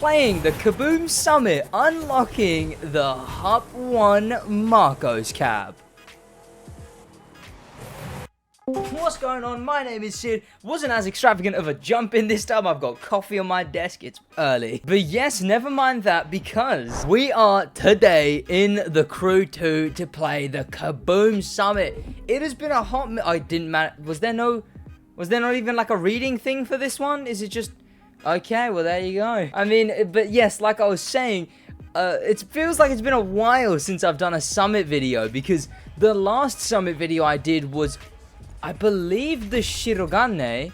Playing the CabOOm Summit, unlocking the HuP 1 Marcos cab. What's going on? My name is Sid. Wasn't as extravagant of a jump in this time. I've got coffee on my desk. It's early. But yes, never mind that, because we are today in the crew 2 to play the CabOOm Summit. It has been a hot minute. I didn't was there not even like a reading thing for this one? Is it just okay? Well, there you go. I mean, but yes, like I was saying, it feels like it's been a while since I've done a summit video, because the last summit video I did was, I believe, the Shirogane,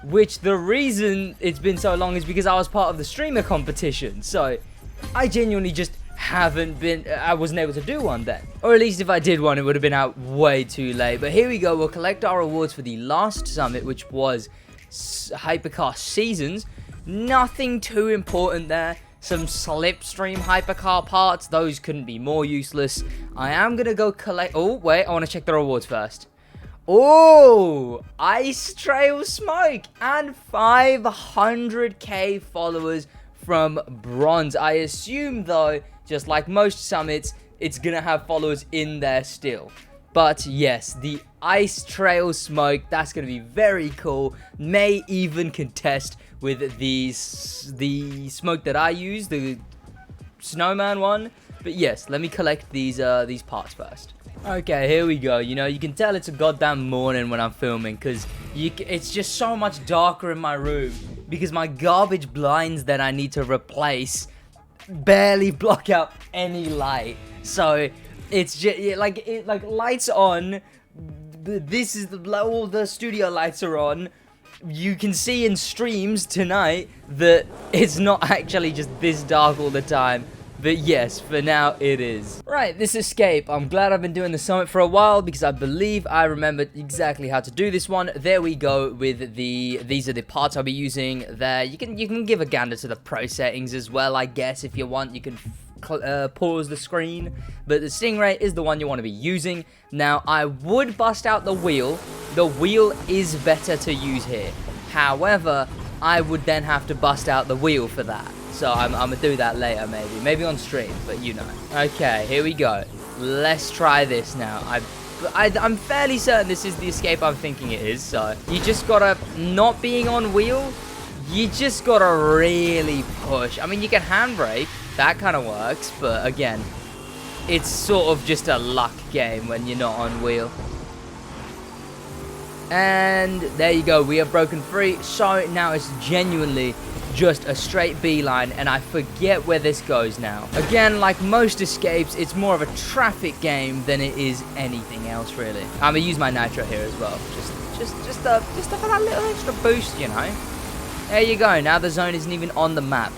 which the reason it's been so long is because I was part of the streamer competition. So I genuinely just I wasn't able to do one then. Or at least if I did one, it would have been out way too late. But here we go. We'll collect our rewards for the last summit, which was Hypercar Seasons. Nothing too important there. Some slipstream hypercar parts. Those couldn't be more useless. I am going to go collect... Oh, wait. I want to check the rewards first. Oh, Ice Trail Smoke and 500k followers from Bronze. I assume, though, just like most summits, it's going to have followers in there still. But yes, the Ice Trail Smoke, that's going to be very cool. May even contest with the smoke that I use, the snowman one. But yes, let me collect these parts first. Okay, here we go. You know, you can tell it's a goddamn morning when I'm filming, because it's just so much darker in my room, because my garbage blinds that I need to replace barely block out any light. So it's just like lights on. This is all the studio lights are on. You can see in streams tonight that it's not actually just this dark all the time. But yes, for now it is. Right, this escape. I'm glad I've been doing the summit for a while, because I believe I remembered exactly how to do this one. There we go with these are the parts I'll be using there. You can give a gander to the pro settings as well, I guess. If you want, you can pause the screen. But the Stingray is the one you want to be using. Now, I would bust out the wheel. The wheel is better to use here. However, I would then have to bust out the wheel for that. So I'm going to do that later, maybe on stream, but you know. Okay, here we go. Let's try this now. I'm fairly certain this is the escape I'm thinking it is. So you just got to, not being on wheel, you just got to really push. I mean, you can handbrake. That kind of works. But again, it's sort of just a luck game when you're not on wheel. And there you go. We have broken free. So now it's genuinely just a straight beeline, and I forget where this goes now. Again, like most escapes, it's more of a traffic game than it is anything else, really. I'm gonna use my nitro here as well, just for that little extra boost, you know. There you go. Now the zone isn't even on the map,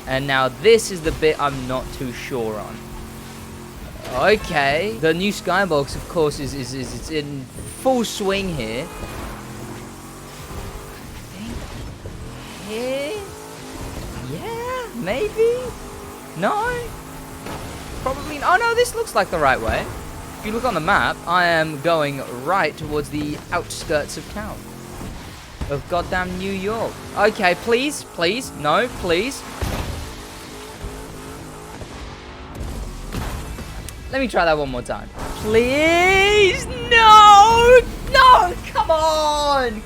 and now this is the bit I'm not too sure on. Okay, the new skybox, of course, is in full swing here. Here? Yeah, maybe? No? Probably. Oh no, this looks like the right way. If you look on the map, I am going right towards the outskirts of town. Of goddamn New York. Okay, please, no, please. Let me try that one more time. Please, no, come on.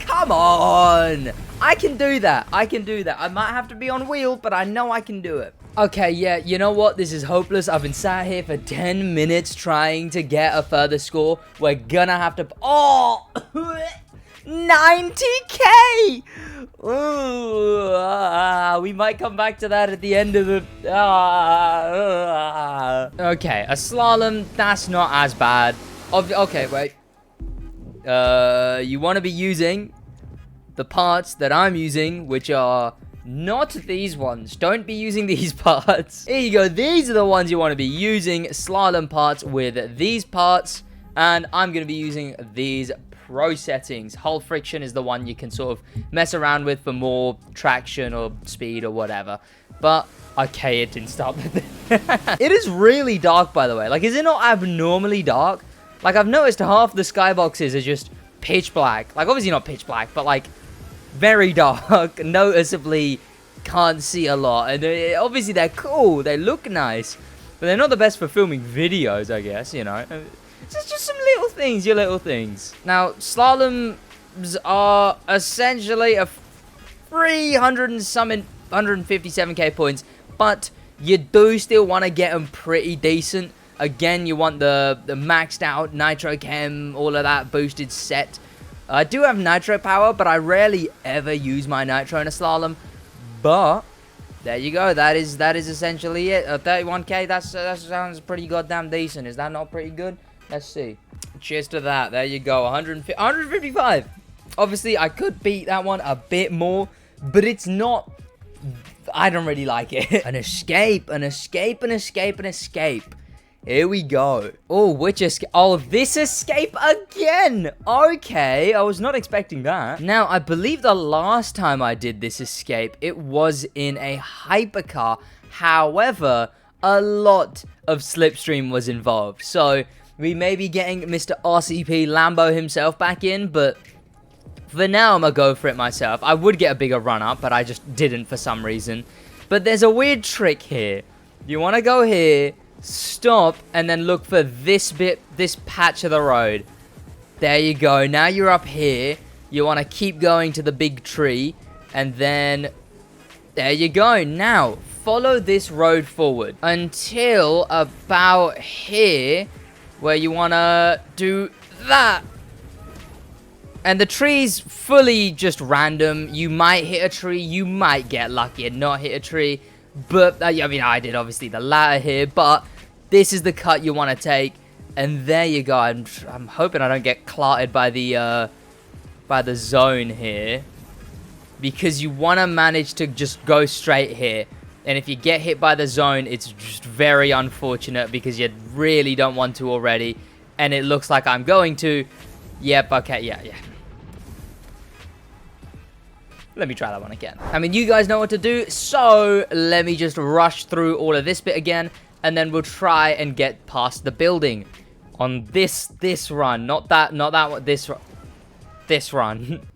I can do that. I might have to be on wheel, but I know I can do it. Okay, yeah, you know what? This is hopeless. I've been sat here for 10 minutes trying to get a further score. We're gonna have to... Oh! 90k! Ooh, we might come back to that at the end of the... Okay, a slalom, that's not as bad. Okay, wait. You want to be using the parts that I'm using, which are not these ones. Don't be using these parts. Here you go. These are the ones you want to be using. Slalom parts with these parts. And I'm going to be using these pro settings. Hull friction is the one you can sort of mess around with for more traction or speed or whatever. But, okay, it didn't stop. It is really dark, by the way. Like, is it not abnormally dark? Like, I've noticed half the skyboxes are just pitch black. Like, obviously not pitch black, but, like, very dark. Noticeably can't see a lot. And obviously they're cool, they look nice, but they're not the best for filming videos, I guess, you know. It's just some little things, your little things. Now, slaloms are essentially a 157k points, but you do still want to get them pretty decent. Again, you want the maxed out nitro chem, all of that boosted set. I do have nitro power, but I rarely ever use my nitro in a slalom. But there you go. That is essentially it. 31k. That sounds pretty goddamn decent. Is that not pretty good? Let's see. Cheers to that. There you go. 155. Obviously, I could beat that one a bit more, but it's not. I don't really like it. An escape. Here we go. Oh, which escape? Oh, this escape again. Okay, I was not expecting that. Now, I believe the last time I did this escape, it was in a hypercar. However, a lot of slipstream was involved. So, we may be getting Mr. RCP Lambo himself back in, but for now, I'm gonna go for it myself. I would get a bigger run-up, but I just didn't for some reason. But there's a weird trick here. You want to go here, stop, and then look for this bit, this patch of the road. There you go. Now you're up here. You want to keep going to the big tree, and then there you go. Now, follow this road forward until about here, where you want to do that. And the tree's fully just random. You might hit a tree. You might get lucky and not hit a tree. But, I mean, I did obviously the latter here. But this is the cut you want to take. And there you go. I'm hoping I don't get clotted by the zone here. Because you want to manage to just go straight here. And if you get hit by the zone, it's just very unfortunate. Because you really don't want to already. And it looks like I'm going to. Yep, okay, yeah. Let me try that one again. I mean, you guys know what to do, so let me just rush through all of this bit again, and then we'll try and get past the building on this run, not that one, this run.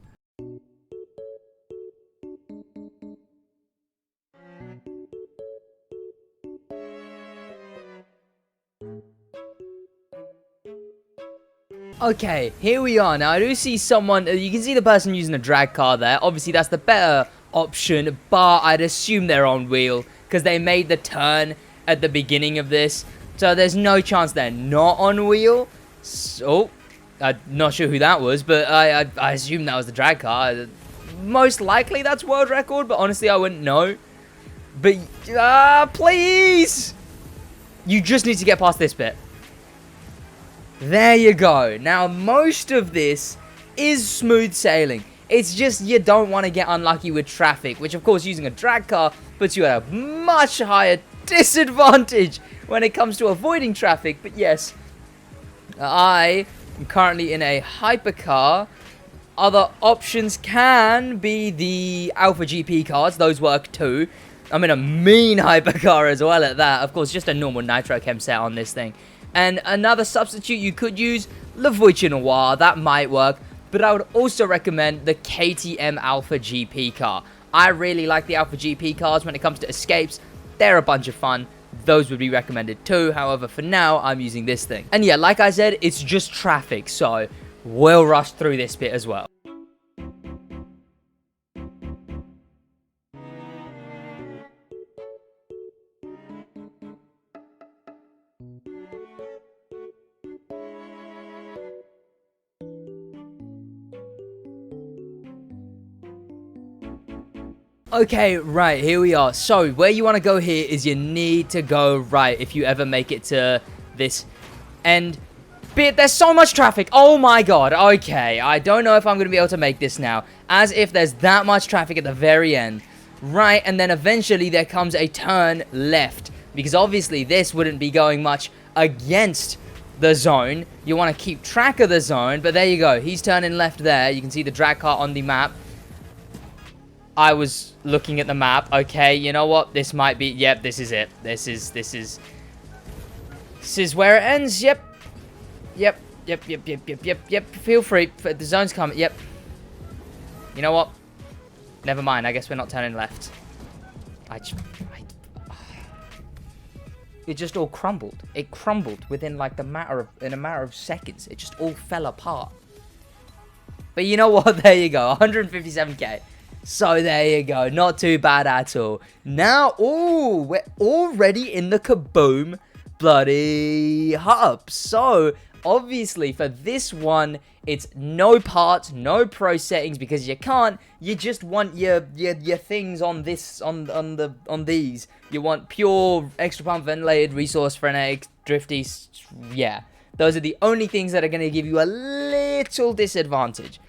Okay, here we are. Now, I do see someone, you can see the person using a drag car there. Obviously, that's the better option, but I'd assume they're on wheel because they made the turn at the beginning of this. So, there's no chance they're not on wheel. So, I'm not sure who that was, but I assume that was the drag car. Most likely, that's world record, but honestly, I wouldn't know. But, please! You just need to get past this bit. There you go. Now, most of this is smooth sailing. It's just you don't want to get unlucky with traffic, which, of course, using a drag car puts you at a much higher disadvantage when it comes to avoiding traffic. But yes, I am currently in a hypercar. Other options can be the Alpha GP cars. Those work too. I'm in a mean hypercar as well at that. Of course, just a normal nitro chem set on this thing. And another substitute you could use, La Voiture Noir, that might work. But I would also recommend the KTM Alpha GP car. I really like the Alpha GP cars when it comes to escapes. They're a bunch of fun. Those would be recommended too. However, for now, I'm using this thing. And yeah, like I said, it's just traffic. So we'll rush through this bit as well. Okay, right, here we are. So, where you want to go here is you need to go right if you ever make it to this end bit. There's so much traffic. Oh my god. Okay, I don't know if I'm going to be able to make this now. As if there's that much traffic at the very end. Right, and then eventually there comes a turn left. Because obviously this wouldn't be going much against the zone. You want to keep track of the zone, but there you go. He's turning left there. You can see the drag car on the map. I was looking at the map. Okay, you know what? This might be... Yep, this is it. This is where it ends. Yep. Feel free. The zone's coming. Yep. You know what? Never mind. I guess we're not turning left. It just all crumbled. It crumbled within like in a matter of seconds. It just all fell apart. But you know what? There you go. 157k. So there you go. Not too bad at all. Now, ooh, we're already in the CabOOm bloody HuP. So obviously for this one, it's no parts, no pro settings, because you can't. You just want your things on this on these. You want pure extra pump, ventilated, resource, frenetic, drifty. Yeah, those are the only things that are going to give you a little disadvantage.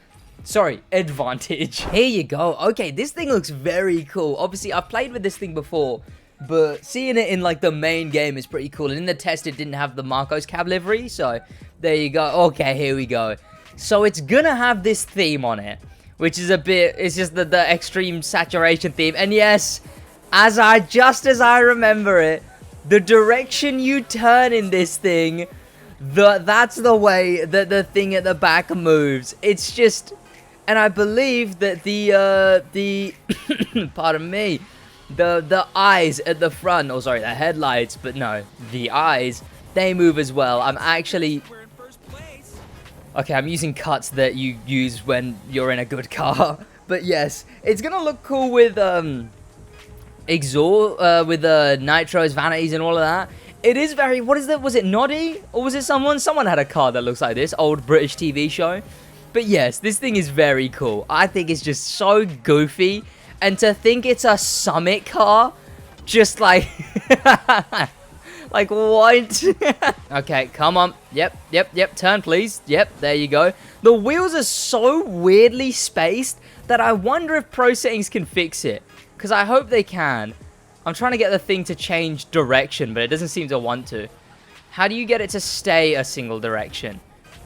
Sorry, advantage. Here you go. Okay, this thing looks very cool. Obviously, I've played with this thing before, but seeing it in like the main game is pretty cool. And in the test, it didn't have the Marco's cab livery, so there you go. Okay, here we go. So it's gonna have this theme on it, which is a bit, it's just the extreme saturation theme. And yes, just as I remember it, the direction you turn in this thing, that's the way that the thing at the back moves. It's just, and I believe that the pardon me, the eyes at the front, oh sorry, the headlights, but no, the eyes, they move as well. I'm actually, okay, I'm using cuts that you use when you're in a good car. But yes, it's gonna look cool with exhaust, with nitros, vanities, and all of that. It is very, what is that? Was it Noddy? Or was it someone? Someone had a car that looks like this, old British TV show. But yes, this thing is very cool. I think it's just so goofy. And to think it's a Summit car, just like, like what? Okay, come on. Yep. Turn, please. Yep, there you go. The wheels are so weirdly spaced that I wonder if pro settings can fix it. Because I hope they can. I'm trying to get the thing to change direction, but it doesn't seem to want to. How do you get it to stay a single direction?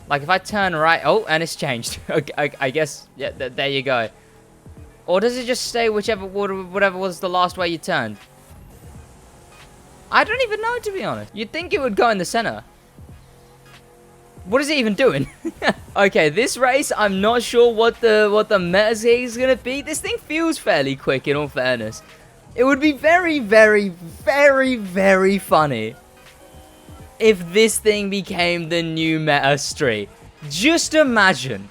Like if I turn right, oh, and it's changed. Okay, I guess, yeah, there you go. Or does it just stay whatever was the last way you turned? I don't even know, to be honest. You'd think it would go in the center. What is it even doing? Okay, this race, I'm not sure what the meta is gonna be. This thing feels fairly quick, in all fairness. It would be very, very, very, very funny if this thing became the new meta street. Just imagine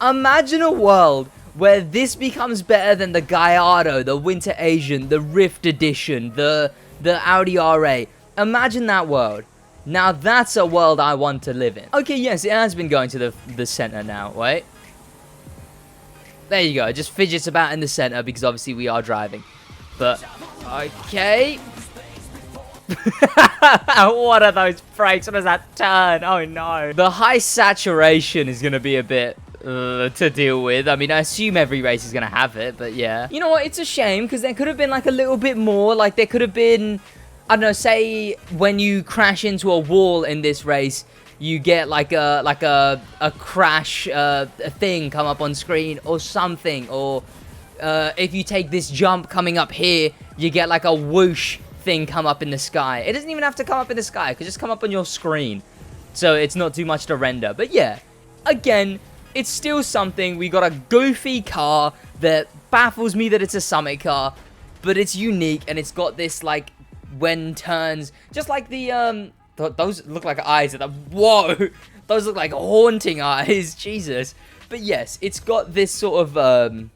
a world where this becomes better than the Gallardo, the Winter Asian, the Rift Edition, the Audi RA. Imagine that world. Now that's a world I want to live in. Okay, yes, it has been going to the center now. Wait. There you go. It just fidgets about in the center because obviously we are driving. But, okay. What are those brakes? What is that turn? Oh no. The high saturation is going to be a bit to deal with. I mean, I assume every race is going to have it, but yeah. You know what? It's a shame because there could have been like a little bit more. Like there could have been, I don't know, say when you crash into a wall in this race, you get like a crash a thing come up on screen or something. Or if you take this jump coming up here, you get like a whoosh thing come up in the sky. It doesn't even have to come up in the sky. It could just come up on your screen. So it's not too much to render. But yeah, again, it's still something. We got a goofy car that baffles me that it's a Summit car, but it's unique and it's got this like when turns, just like the those look like eyes at the, whoa, those look like haunting eyes, Jesus. But yes, it's got this sort of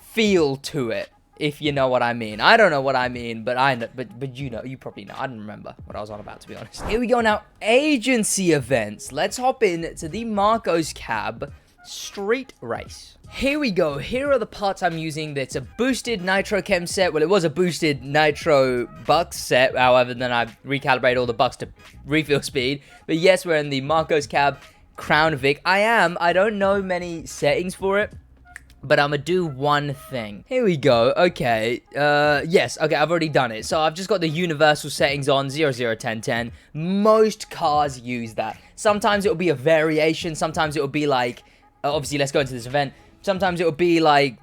feel to it, if you know what I mean. I don't know what I mean, but I know, but you know, you probably know. I don't remember what I was on about, to be honest. Here we go now, agency events. Let's hop in to the Marco's Cab street race. Here we go. Here are the parts I'm using. That's a boosted nitro chem set. Well, it was a boosted nitro bucks set. However, then I recalibrated all the bucks to refill speed. But yes, we're in the Marco's Cab Crown Vic. I don't know many settings for it, but I'm gonna do one thing. Here we go. Okay. Yes. Okay, I've already done it. So I've just got the universal settings on 001010. Most cars use that. Sometimes it'll be a variation. Sometimes it'll be like, obviously, let's go into this event. Sometimes it'll be like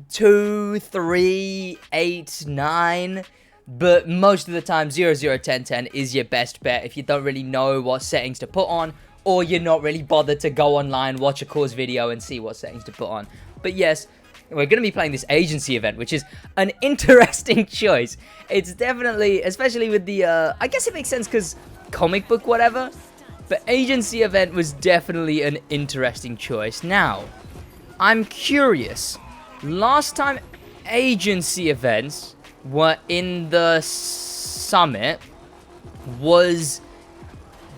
2, 3, 8, 9. But most of the time, 001010 is your best bet if you don't really know what settings to put on, or you're not really bothered to go online, watch a course video, and see what settings to put on. But yes, we're going to be playing this agency event, which is an interesting choice. It's definitely, especially with the, I guess it makes sense because comic book, whatever. But agency event was definitely an interesting choice. Now, I'm curious. Last time agency events were in the summit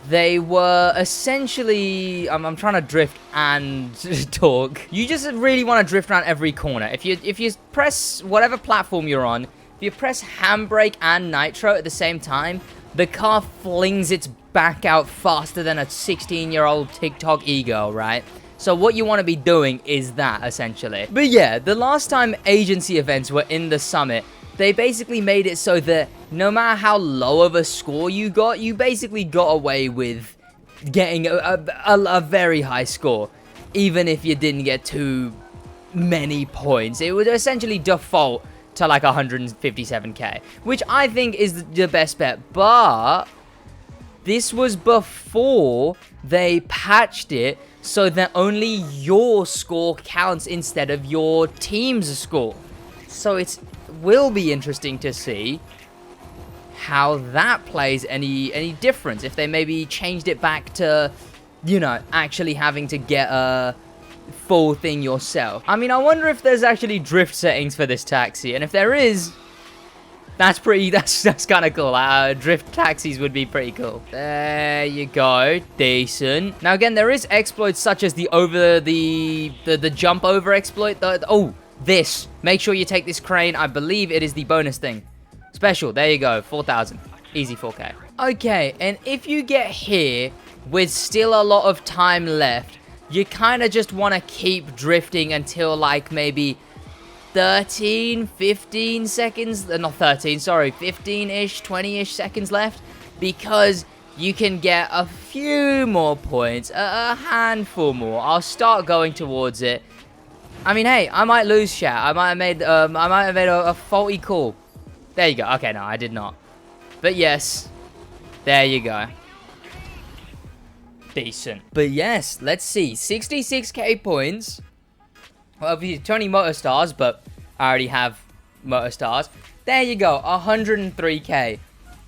they were essentially, I'm trying to drift and talk. You just really want to drift around every corner. If you press whatever platform you're on, if you press handbrake and nitro at the same time, the car flings its back out faster than a 16-year-old TikTok ego, right? So what you want to be doing is that, essentially. But yeah, the last time agency events were in the summit, they basically made it so that no matter how low of a score you got, you basically got away with getting a very high score. Even if you didn't get too many points. It would essentially default to like 157k, which I think is the best bet. But this was before they patched it so that only your score counts instead of your team's score. So it will be interesting to see how that plays any difference. If they maybe changed it back to, you know, actually having to get a full thing yourself. I mean, I wonder if there's actually drift settings for this taxi. And if there is, that's kind of cool. Drift taxis would be pretty cool. There you go. Decent. Now, again, there is exploits such as the jump over exploit. This. Make sure you take this crane. I believe it is the bonus thing. Special. There you go. 4,000. Easy 4K. Okay, and if you get here with still a lot of time left, you kind of just want to keep drifting until like maybe 13, 15 seconds. Not 13, sorry. 15-ish, 20-ish seconds left. Because you can get a few more points. A handful more. I'll start going towards it. I mean, hey, I might lose, chat. I might have made a faulty call. There you go. Okay, no, I did not. But yes, there you go. Decent. But yes, let's see. 66k points. Well, obviously 20 motor stars, but I already have motor stars. There you go. 103k.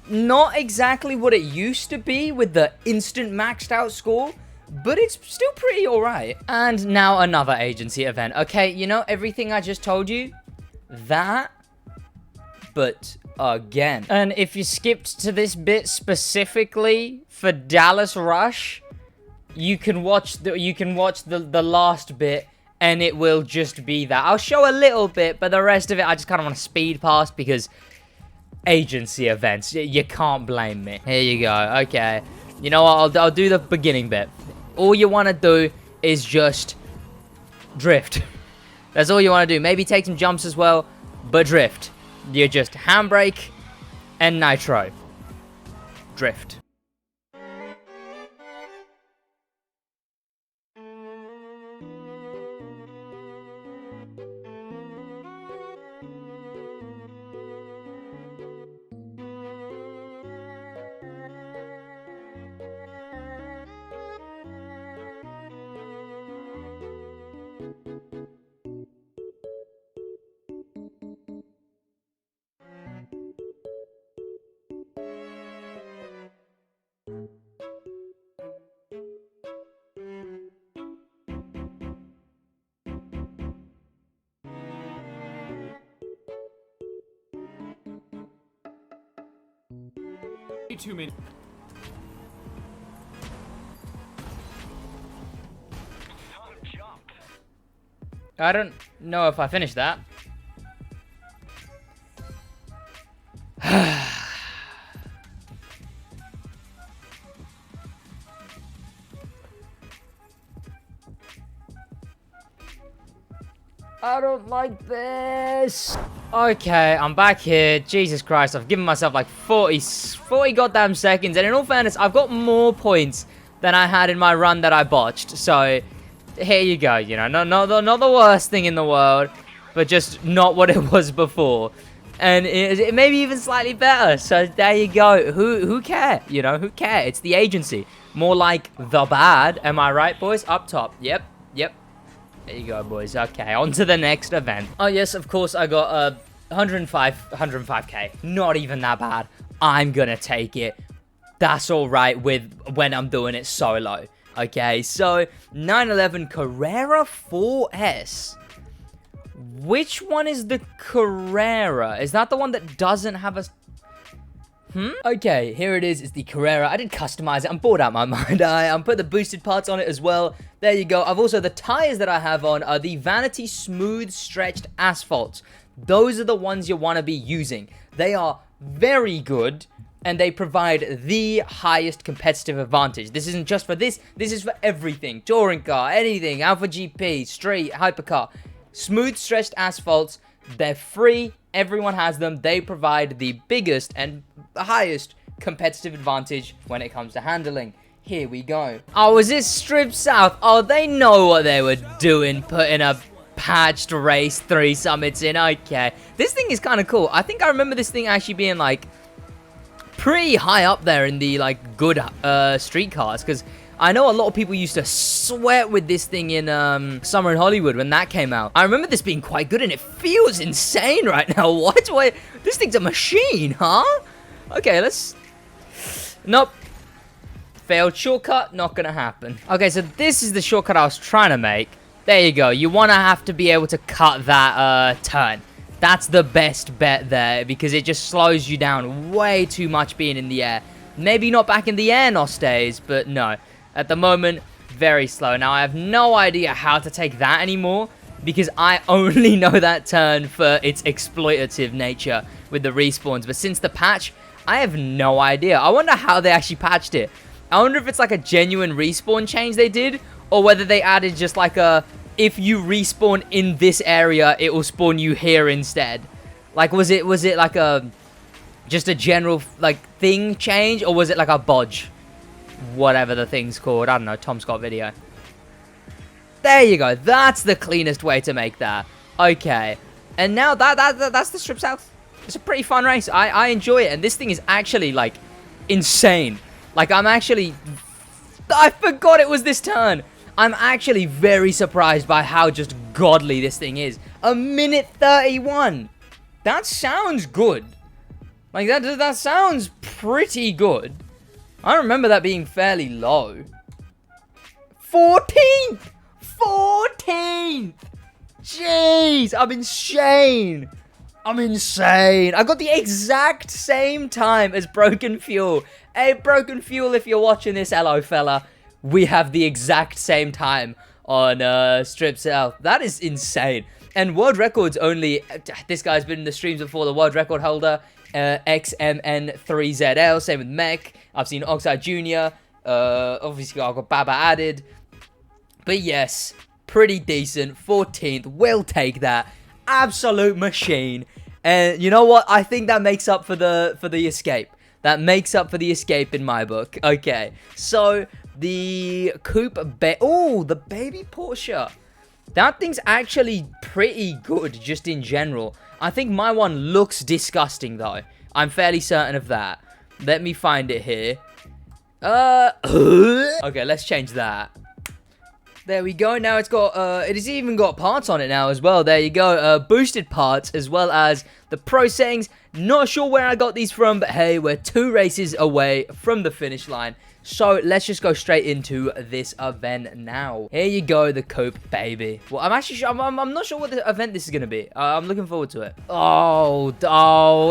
Not exactly what it used to be with the instant maxed out score, but it's still pretty alright. And now another agency event. Okay, you know, everything I just told you, that, but again. And if you skipped to this bit specifically for Dallas Rush, you can watch the last bit, and it will just be that. I'll show a little bit, but the rest of it I just kind of want to speed past because agency events, you can't blame me. Here you go. Okay, you know what, I'll do the beginning bit. All you want to do is just drift. That's all you want to do. Maybe take some jumps as well, but drift. You just handbrake and nitro. Drift. Too many. I don't know if I finished that. I don't like this. Okay, I'm back here. Jesus Christ, I've given myself like 40 goddamn seconds. And in all fairness, I've got more points than I had in my run that I botched. So, here you go. You know, not the worst thing in the world, but just not what it was before. And it may be even slightly better. So, there you go. Who care? You know, who care? It's the agency. More like the bad. Am I right, boys? Up top. Yep. There you go, boys. Okay, on to the next event. Oh, yes, of course, I got 105k. Not even that bad. I'm gonna take it. That's all right with when I'm doing it solo. Okay, so 911 Carrera 4S. Which one is the Carrera? Is that the one that doesn't have a... Okay, here it is. It's the Carrera. I did customize it. I'm bored out of my mind. I'm put the boosted parts on it as well. There you go. I've also... The tires that I have on are the Vanity Smooth Stretched Asphalt. Those are the ones you want to be using. They are very good, and they provide the highest competitive advantage. This isn't just for this. This is for everything. Touring car, anything. Alpha GP, street, hypercar. Smooth stretched asphalts. They're free. Everyone has them. They provide the biggest and highest competitive advantage when it comes to handling. Here we go. Oh, is this Strip South? Oh, they know what they were doing, putting a patched race 3 summits in. Okay. This thing is kind of cool. I think I remember this thing actually being, like, pretty high up there in the, like, good street cars, because I know a lot of people used to sweat with this thing in Summer in Hollywood when that came out. I remember this being quite good, and it feels insane right now. What? Wait, this thing's a machine, huh? Okay, let's... Nope. Failed shortcut, not gonna happen. Okay, so this is the shortcut I was trying to make. There you go. You want to have to be able to cut that turn. That's the best bet there, because it just slows you down way too much being in the air. Maybe not back in the air, Nostes, but no. At the moment, very slow. Now, I have no idea how to take that anymore, because I only know that turn for its exploitative nature with the respawns. But since the patch, I have no idea. I wonder how they actually patched it. I wonder if it's like a genuine respawn change they did, or whether they added just like a, if you respawn in this area, it will spawn you here instead. Like, was it like a, just a general, like, thing change, or was it like a bodge? Whatever the thing's called. I don't know. Tom Scott video. There you go. That's the cleanest way to make that. Okay. And now that's the Strip South. It's a pretty fun race. I enjoy it. And this thing is actually, like, insane. Like, I forgot it was this turn. I'm actually very surprised by how just godly this thing is. 1:31. That sounds good. Like, that sounds pretty good. I remember that being fairly low. 14th! 14th! Jeez, I'm insane. I'm insane. I got the exact same time as Broken Fuel. Hey, Broken Fuel, if you're watching this, hello, fella. We have the exact same time on Strip South. That is insane. And world records only... This guy's been in the streams before. The world record holder, XMN3ZL. Same with Mech. I've seen Oxide Jr. Obviously, I've got Baba added. But yes, pretty decent. 14th. We'll take that. Absolute machine. And you know what? I think that makes up for the escape. That makes up for the escape in my book. Okay. So, the coupe... Oh, the baby Porsche. That thing's actually pretty good, just in general. I think my one looks disgusting, though. I'm fairly certain of that. Let me find it here. Okay, let's change that. There we go. Now it's got, it has even got parts on it now as well. There you go. Boosted parts, as well as the pro settings. Not sure where I got these from, but hey, we're 2 races away from the finish line. So, let's just go straight into this event now. Here you go, the coupe, baby. Well, I'm actually sure, I'm not sure what the event this is going to be. I'm looking forward to it. Oh,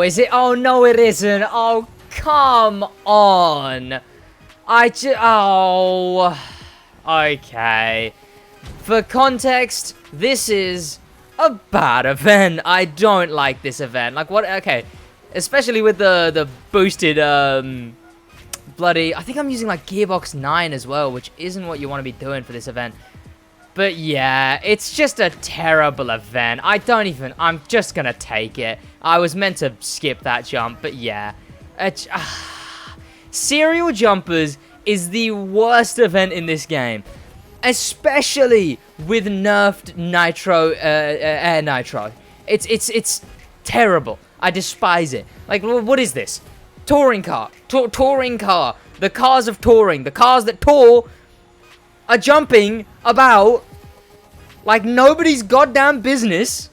is it? Oh, no, it isn't. Oh, come on. Okay. For context, this is a bad event. I don't like this event. Like, what? Okay. Especially with the boosted, bloody... I think I'm using, like, Gearbox 9 as well, which isn't what you want to be doing for this event. But, yeah, it's just a terrible event. I'm just gonna take it. I was meant to skip that jump, but, yeah. Serial Jumpers is the worst event in this game. Especially with nerfed nitro, air nitro. It's terrible. I despise it. Like, what is this? Touring car. Touring car. The cars of touring. The cars that tour are jumping about like nobody's goddamn business.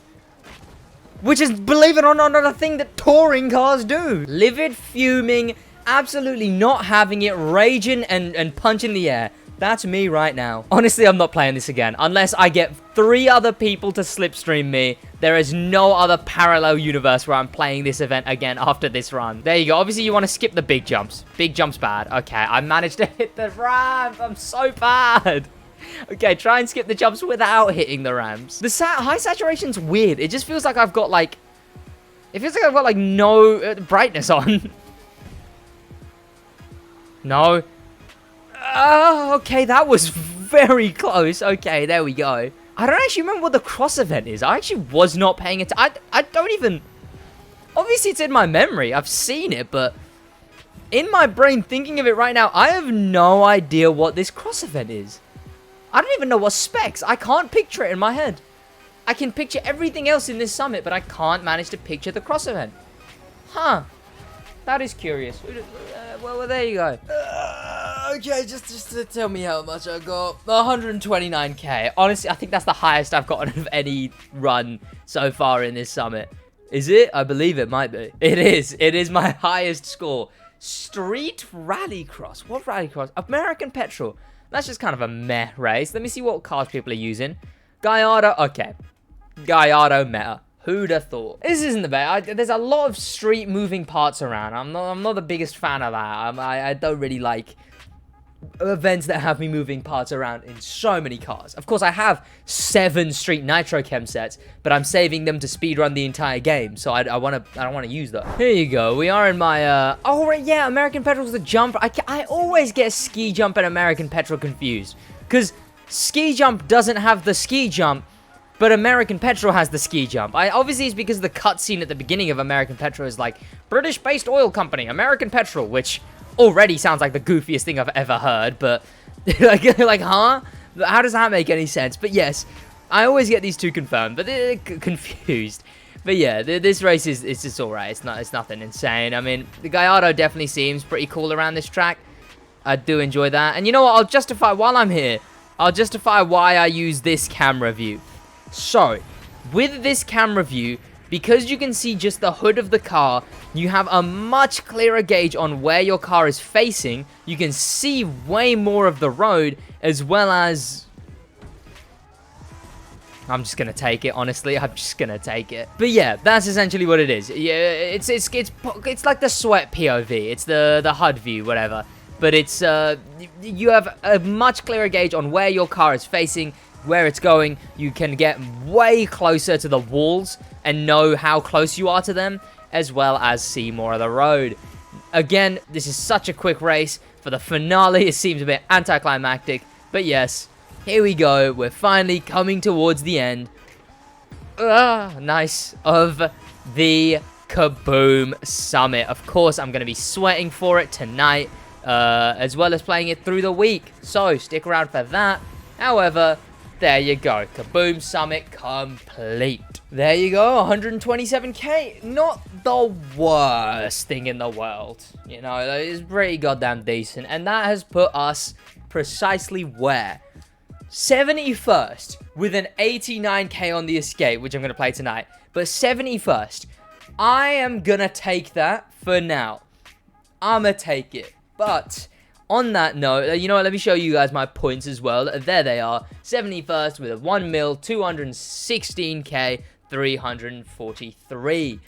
Which is, believe it or not a thing that touring cars do. Livid, fuming, absolutely not having it, raging and punching the air. That's me right now. Honestly, I'm not playing this again. Unless I get 3 other people to slipstream me, there is no other parallel universe where I'm playing this event again after this run. There you go. Obviously, you want to skip the big jumps. Big jumps bad. Okay, I managed to hit the ramp. I'm so bad. Okay, try and skip the jumps without hitting the ramps. The high saturation's weird. It just feels like I've got, like... It feels like I've got, like, no brightness on. No. Oh, okay, that was very close. Okay, there we go. I don't actually remember what the cross event is. I actually was not paying attention. I don't even... Obviously, it's in my memory. I've seen it, but... In my brain, thinking of it right now, I have no idea what this cross event is. I don't even know what specs. I can't picture it in my head. I can picture everything else in this summit, but I can't manage to picture the cross event. Huh. That is curious. Well, there you go. Okay, just to tell me how much I got. 129k. Honestly, I think that's the highest I've gotten of any run so far in this summit. Is it? I believe it might be. It is. It is my highest score. Street Rallycross. What Rallycross? American Petrol. That's just kind of a meh race. Let me see what cars people are using. Gallardo. Okay. Gallardo meta. Who'd have thought? This isn't the best. There's a lot of street moving parts around. I'm not the biggest fan of that. I don't really like events that have me moving parts around in so many cars. Of course, I have 7 street nitro chem sets, but I'm saving them to speedrun the entire game, so I don't want to use them. Here you go. We are in my oh right, yeah, American Petrol's the jump. I always get ski jump and American Petrol confused, because ski jump doesn't have the ski jump, but American Petrol has the ski jump. Obviously, it's because the cutscene at the beginning of American Petrol is like, British-based oil company, American Petrol, which already sounds like the goofiest thing I've ever heard, but, like, huh? How does that make any sense? But yes, I always get these two confirmed, but they're confused. But yeah, this race is just alright. It's nothing insane. I mean, the Gallardo definitely seems pretty cool around this track. I do enjoy that. And you know what? I'll justify, while I'm here, I'll justify why I use this camera view. So, with this camera view, because you can see just the hood of the car, you have a much clearer gauge on where your car is facing. You can see way more of the road, as well as... I'm just gonna take it, honestly. I'm just gonna take it. But yeah, that's essentially what it is. Yeah, it's like the sweat POV. It's the HUD view, whatever. But it's you have a much clearer gauge on where your car is facing, where it's going. You can get way closer to the walls and know how close you are to them, as well as see more of the road. Again, this is such a quick race. For the finale, it seems a bit anticlimactic, but yes, here we go. We're finally coming towards the end. Nice. Of the CabOOm Summit. Of course, I'm going to be sweating for it tonight, as well as playing it through the week. So, stick around for that. However, there you go. CabOOm Summit complete. There you go. 127k. Not the worst thing in the world. You know, it's pretty goddamn decent. And that has put us precisely where? 71st with an 89k on the escape, which I'm going to play tonight. But 71st. I am going to take that for now. I'm going to take it. But on that note, you know what, let me show you guys my points as well. There they are. 71st with a 1 mil, 216k, 343.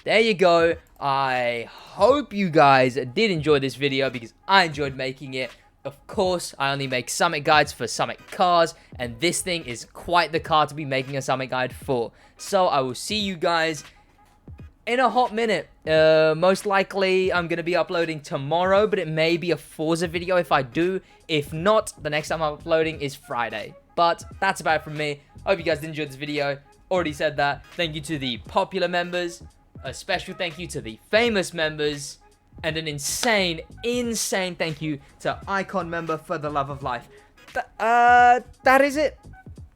There you go. I hope you guys did enjoy this video, because I enjoyed making it. Of course, I only make Summit guides for Summit cars, and this thing is quite the car to be making a Summit guide for. So I will see you guys in a hot minute. Most likely I'm going to be uploading tomorrow, but it may be a Forza video if I do. If not, the next time I'm uploading is Friday. But that's about it from me. Hope you guys did enjoy this video. Already said that. Thank you to the popular members. A special thank you to the famous members. And an insane thank you to Icon member for the love of life. That is it.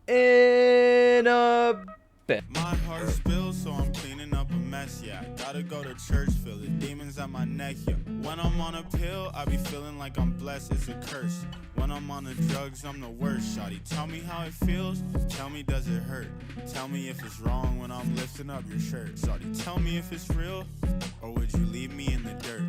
In a bit. My heart spills, so I'm cleaning up a mess, yeah. I gotta go to church, feel the demons at my neck, yeah. When I'm on a pill, I be feeling like I'm blessed, it's a curse. When I'm on the drugs, I'm the worst, shawty. Tell me how it feels, tell me does it hurt. Tell me if it's wrong when I'm lifting up your shirt, shawty. Tell me if it's real, or would you leave me in the dirt?